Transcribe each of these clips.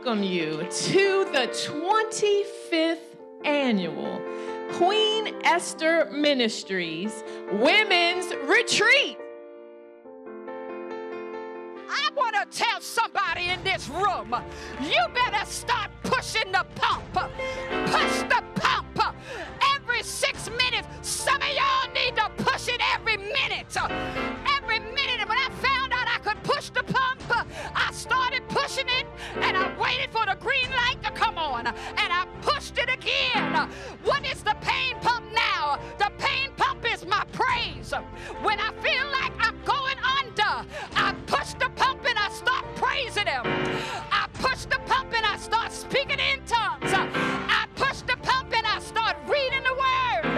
welcome you to the 25th annual Queen Esther Ministries Women's Retreat. I want to tell somebody in this room, you better start pushing the pump. Push the pump. Every 6 minutes, some of y'all need to push it every minute. Every minute. And when I found out I could push the pump, I started pushing it, and I waited for the green light to come on, and I pushed it again. What is the pain pump now? The pain pump is my praise. When I feel like I'm going under, I push the pump and I start praising him. I push the pump and I start speaking in tongues. I push the pump and I start reading the word.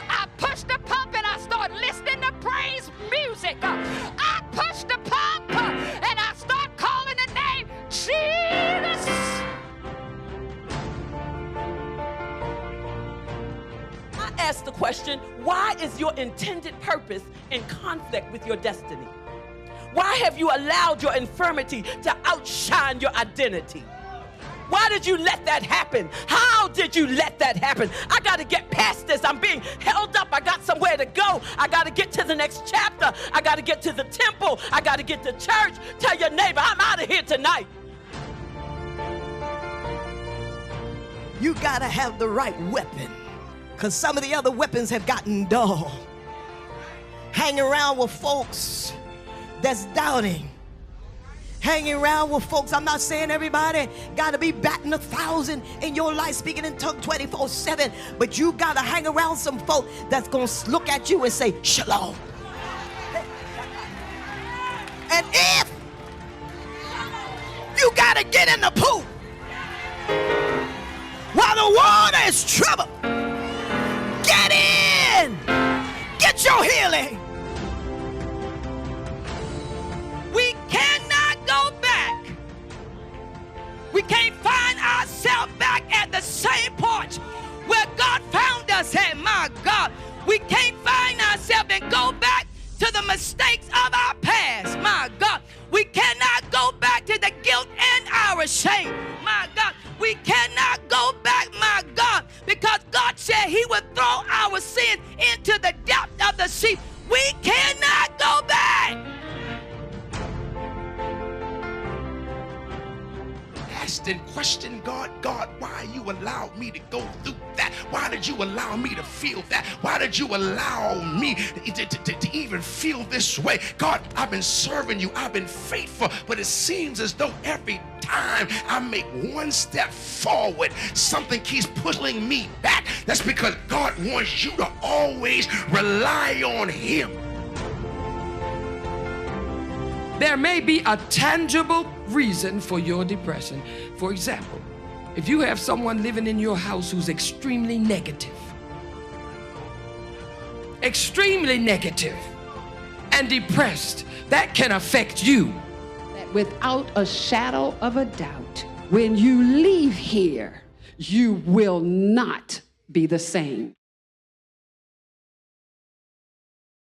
I push the pump and I start listening to praise music. I push the pump and I start calling the name Jesus. I ask the question, why is your intended purpose in conflict with your destiny? Why have you allowed your infirmity to outshine your identity? Why did you let that happen? How did you let that happen? I got to get past this. I'm being held up. I got somewhere to go. I got to get to the next chapter. I got to get to the temple. I got to get to church. Tell your neighbor, I'm out of here tonight. You got to have the right weapon, because some of the other weapons have gotten dull. Hang around with folks that's doubting. Hanging around with folks, I'm not saying everybody got to be batting 1,000 in your life, speaking in tongues 24/7, but you got to hang around some folk that's going to look at you and say, shalom. And if you got to get in the pool while the water is troubled, get in, get your healing. We cannot go back. We can't find ourselves back at the same point where God found us at. My God, we can't find ourselves and go back to the mistakes of our past. My God, we cannot go back to the guilt and our shame. My God, we cannot go back, my God, because God said he would throw our sins into the depth of the sea. We cannot go back. And question God, why you allowed me to go through that? Why did you allow me to feel that? Why did you allow me to even feel this way? God, I've been serving you, I've been faithful, but it seems as though every time I make one step forward, something keeps pulling me back. That's because God wants you to always rely on him. There may be a tangible reason for your depression. For example, if you have someone living in your house who's extremely negative and depressed, that can affect you. Without a shadow of a doubt, when you leave here, you will not be the same.